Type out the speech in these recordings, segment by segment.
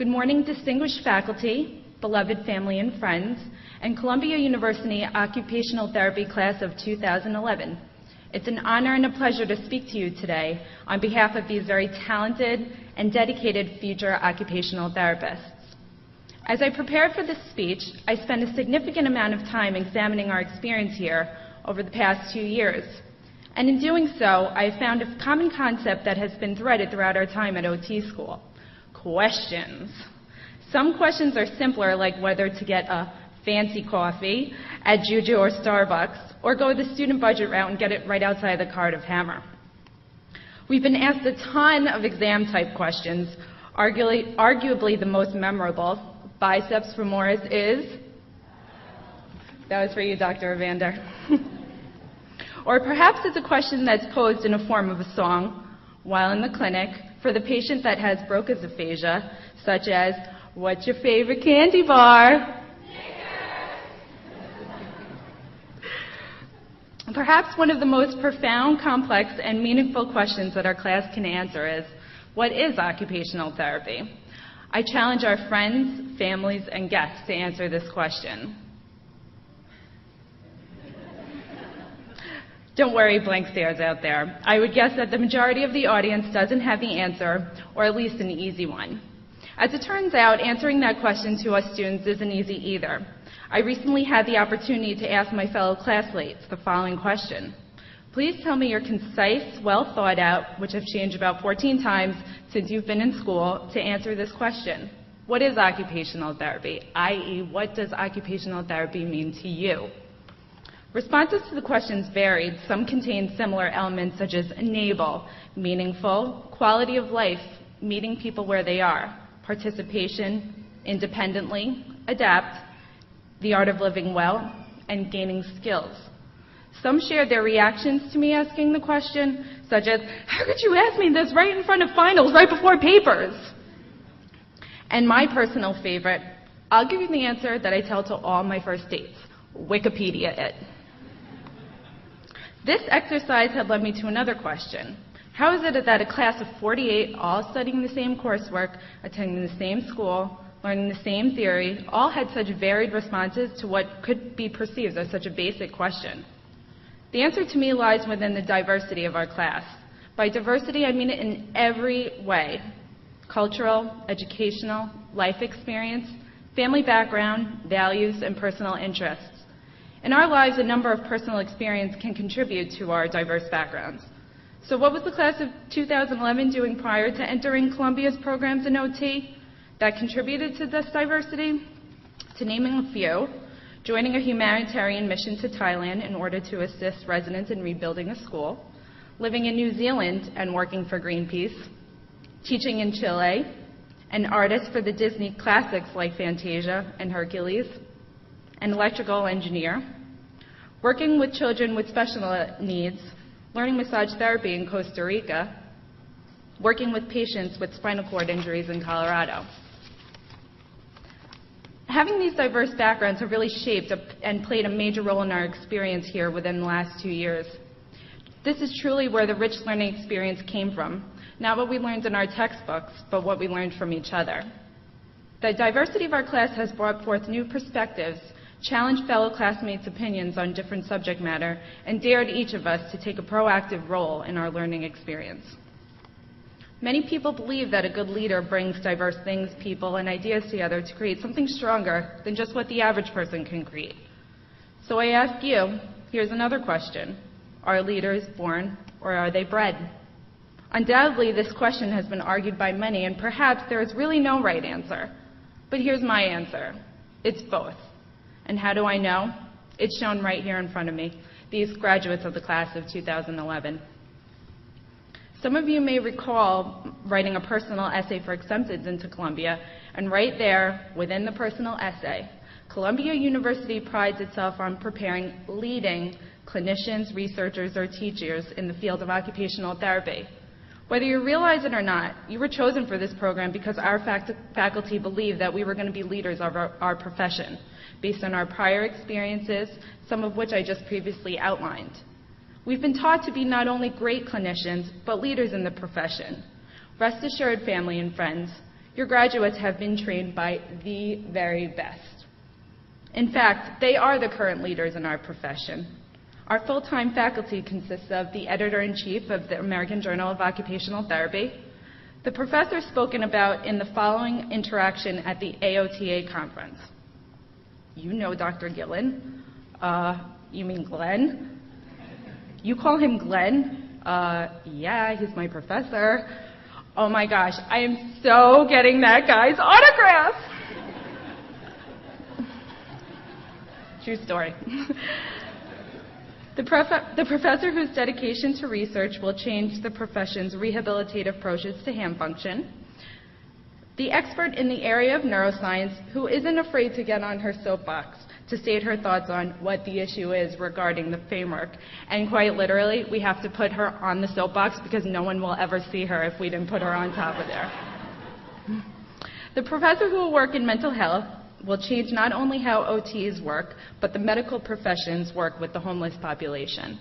Good morning, distinguished faculty, beloved family and friends, and Columbia University Occupational Therapy Class of 2011. It's an honor and a pleasure to speak to you today on behalf of these very talented and dedicated future occupational therapists. As I prepared for this speech, I spent a significant amount of time examining our experience here over the past 2 years. And in doing so, I found a common concept that has been threaded throughout our time at OT school: questions. Some questions are simpler, like whether to get a fancy coffee at Juju or Starbucks, or go the student budget route and get it right outside the Cardiff Hammer. We've been asked a ton of exam-type questions. Arguably the most memorable, biceps femoris, is? That was for you, Dr. Evander. Or perhaps it's a question that's posed in a form of a song while in the clinic for the patient that has Broca's aphasia, such as, "What's your favorite candy bar?" Perhaps one of the most profound, complex, and meaningful questions that our class can answer is, what is occupational therapy? I challenge our friends, families, and guests to answer this question. Don't worry, blank stares out there. I would guess that the majority of the audience doesn't have the answer, or at least an easy one. As it turns out, answering that question to us students isn't easy either. I recently had the opportunity to ask my fellow classmates the following question. Please tell me your concise, well thought out, which have changed about 14 times since you've been in school, to answer this question. What is occupational therapy? i.e., what does occupational therapy mean to you? Responses to the questions varied. Some contained similar elements such as enable, meaningful, quality of life, meeting people where they are, participation, independently, adapt, the art of living well, and gaining skills. Some shared their reactions to me asking the question, such as, "How could you ask me this right in front of finals, right before papers?" And my personal favorite, I'll give you the answer that I tell to all my first dates: Wikipedia it. This exercise had led me to another question. How is it that a class of 48, all studying the same coursework, attending the same school, learning the same theory, all had such varied responses to what could be perceived as such a basic question? The answer to me lies within the diversity of our class. By diversity, I mean it in every way: cultural, educational, life experience, family background, values, and personal interests. In our lives, a number of personal experience can contribute to our diverse backgrounds. So what was the class of 2011 doing prior to entering Columbia's programs in OT that contributed to this diversity? To naming a few: joining a humanitarian mission to Thailand in order to assist residents in rebuilding a school, living in New Zealand and working for Greenpeace, teaching in Chile, an artist for the Disney classics like Fantasia and Hercules, an electrical engineer, working with children with special needs, learning massage therapy in Costa Rica, working with patients with spinal cord injuries in Colorado. Having these diverse backgrounds have really shaped and played a major role in our experience here within the last 2 years. This is truly where the rich learning experience came from, not what we learned in our textbooks, but what we learned from each other. The diversity of our class has brought forth new perspectives, challenged fellow classmates' opinions on different subject matter, and dared each of us to take a proactive role in our learning experience. Many people believe that a good leader brings diverse things, people, and ideas together to create something stronger than just what the average person can create. So I ask you, here's another question: are leaders born or are they bred? Undoubtedly, this question has been argued by many, and perhaps there is really no right answer. But here's my answer: it's both. And how do I know? It's shown right here in front of me, these graduates of the class of 2011. Some of you may recall writing a personal essay for acceptance into Columbia, and right there, within the personal essay, Columbia University prides itself on preparing leading clinicians, researchers, or teachers in the field of occupational therapy. Whether you realize it or not, you were chosen for this program because our faculty believed that we were going to be leaders of our profession, based on our prior experiences, some of which I just previously outlined. We've been taught to be not only great clinicians, but leaders in the profession. Rest assured, family and friends, Your graduates have been trained by the very best. In fact, they are the current leaders in our profession. Our full-time faculty consists of the editor-in-chief of the American Journal of Occupational Therapy, the professor spoken about in the following interaction at the AOTA conference. You know Dr. Gillen. You mean Glenn? You call him Glenn? Yeah, he's my professor. Oh my gosh, I am so getting that guy's autograph. True story. The professor whose dedication to research will change the profession's rehabilitative approaches to hand function. The expert in the area of neuroscience who isn't afraid to get on her soapbox to state her thoughts on what the issue is regarding the framework. And quite literally, we have to put her on the soapbox because no one will ever see her if we didn't put her on top of there. The professor who will work in mental health will change not only how OTs work, but the medical professions work with the homeless population.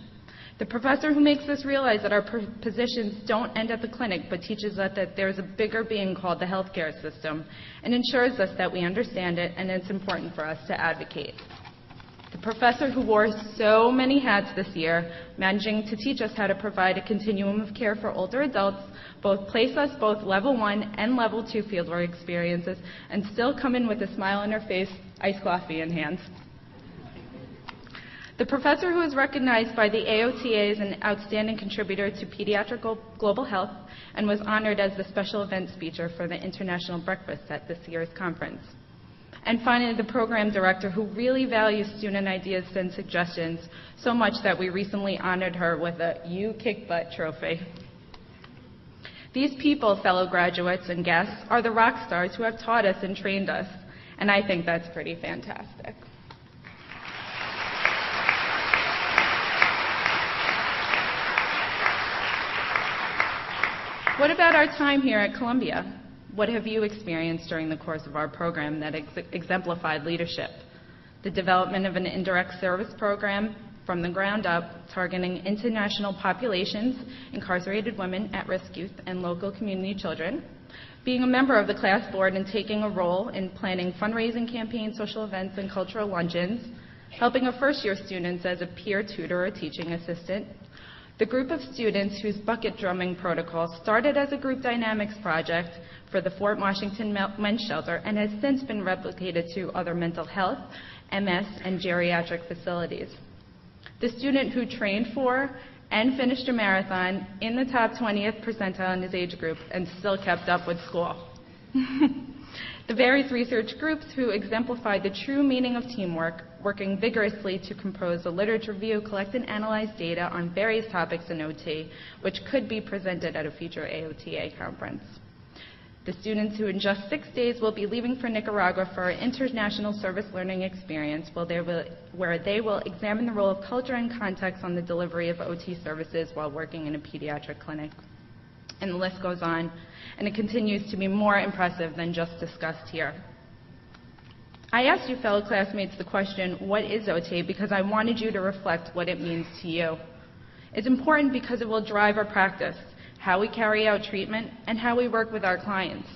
The professor who makes us realize that our positions don't end at the clinic, but teaches us that there's a bigger being called the healthcare system, and ensures us that we understand it and it's important for us to advocate. The professor who wore so many hats this year, managing to teach us how to provide a continuum of care for older adults, place us both level 1 and level 2 fieldwork experiences, and still come in with a smile on her face, iced coffee in hand. The professor who is recognized by the AOTA as an outstanding contributor to pediatric global health and was honored as the special event speaker for the International Breakfast at this year's conference. And finally, the program director who really values student ideas and suggestions so much that we recently honored her with a You Kick Butt trophy. These people, fellow graduates and guests, are the rock stars who have taught us and trained us, and I think that's pretty fantastic. What about our time here at Columbia? What have you experienced during the course of our program that exemplified leadership? The development of an indirect service program from the ground up, targeting international populations, incarcerated women, at-risk youth, and local community children. Being a member of the class board and taking a role in planning fundraising campaigns, social events, and cultural luncheons. Helping a first-year students as a peer tutor or teaching assistant. The group of students whose bucket drumming protocol started as a group dynamics project for the Fort Washington Men's Shelter and has since been replicated to other mental health, MS, and geriatric facilities. The student who trained for and finished a marathon in the top 20th percentile in his age group and still kept up with school. The various research groups who exemplified the true meaning of teamwork, working vigorously to compose a literature review, collect and analyze data on various topics in OT, which could be presented at a future AOTA conference. The students who in just 6 days will be leaving for Nicaragua for an international service learning experience where they will examine the role of culture and context on the delivery of OT services while working in a pediatric clinic. And the list goes on, and it continues to be more impressive than just discussed here. I asked you fellow classmates the question, what is OT? Because I wanted you to reflect what it means to you. It's important because it will drive our practice, how we carry out treatment, and how we work with our clients.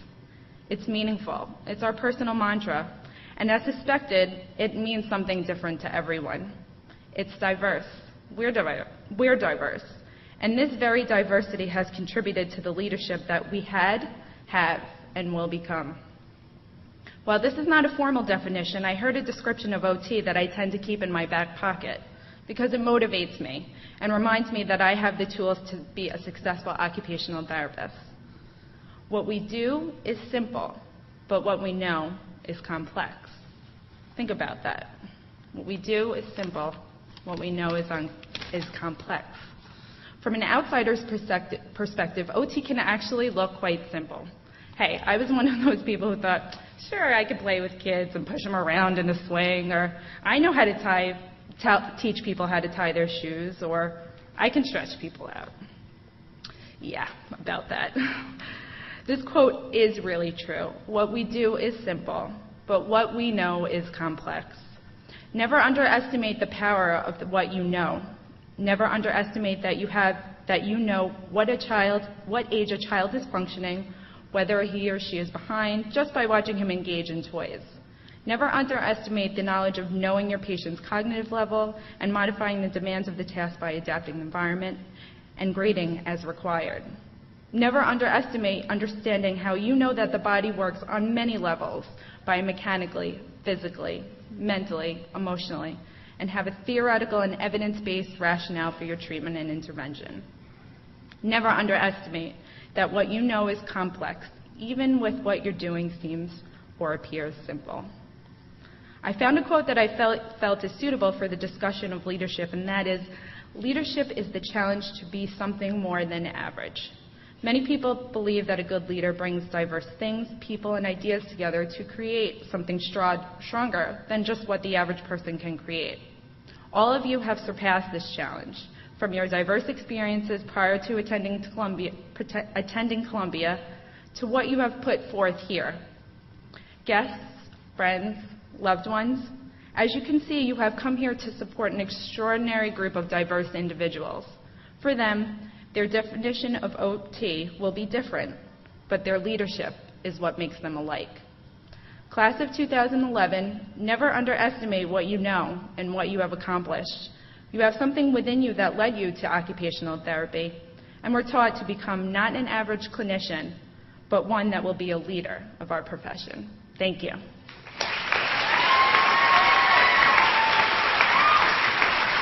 It's meaningful. It's our personal mantra. And as suspected, it means something different to everyone. It's diverse. We're diverse. And this very diversity has contributed to the leadership that we had, have, and will become. While this is not a formal definition, I heard a description of OT that I tend to keep in my back pocket because it motivates me and reminds me that I have the tools to be a successful occupational therapist. What we do is simple, but what we know is complex. Think about that. What we do is simple, what we know is complex. From an outsider's perspective, OT can actually look quite simple. Hey, I was one of those people who thought, sure, I could play with kids and push them around in a swing, or I know how to teach people how to tie their shoes, or I can stretch people out. Yeah, about that. This quote is really true. What we do is simple, but what we know is complex. Never underestimate the power of what you know. Never underestimate that you know what age a child is functioning, whether he or she is behind, just by watching him engage in toys. Never underestimate the knowledge of knowing your patient's cognitive level and modifying the demands of the task by adapting the environment and grading as required. Never underestimate understanding how you know that the body works on many levels, biomechanically, physically, mentally, emotionally, and have a theoretical and evidence-based rationale for your treatment and intervention. Never underestimate that what you know is complex, even with what you're doing seems or appears simple. I found a quote that I felt is suitable for the discussion of leadership, and that is, leadership is the challenge to be something more than average. Many people believe that a good leader brings diverse things, people, and ideas together to create something stronger than just what the average person can create. All of you have surpassed this challenge, from your diverse experiences prior to attending Columbia to what you have put forth here. Guests, friends, loved ones, as you can see, you have come here to support an extraordinary group of diverse individuals. For them, their definition of OT will be different, but their leadership is what makes them alike. Class of 2011, never underestimate what you know and what you have accomplished. You have something within you that led you to occupational therapy, and we're taught to become not an average clinician, but one that will be a leader of our profession. Thank you.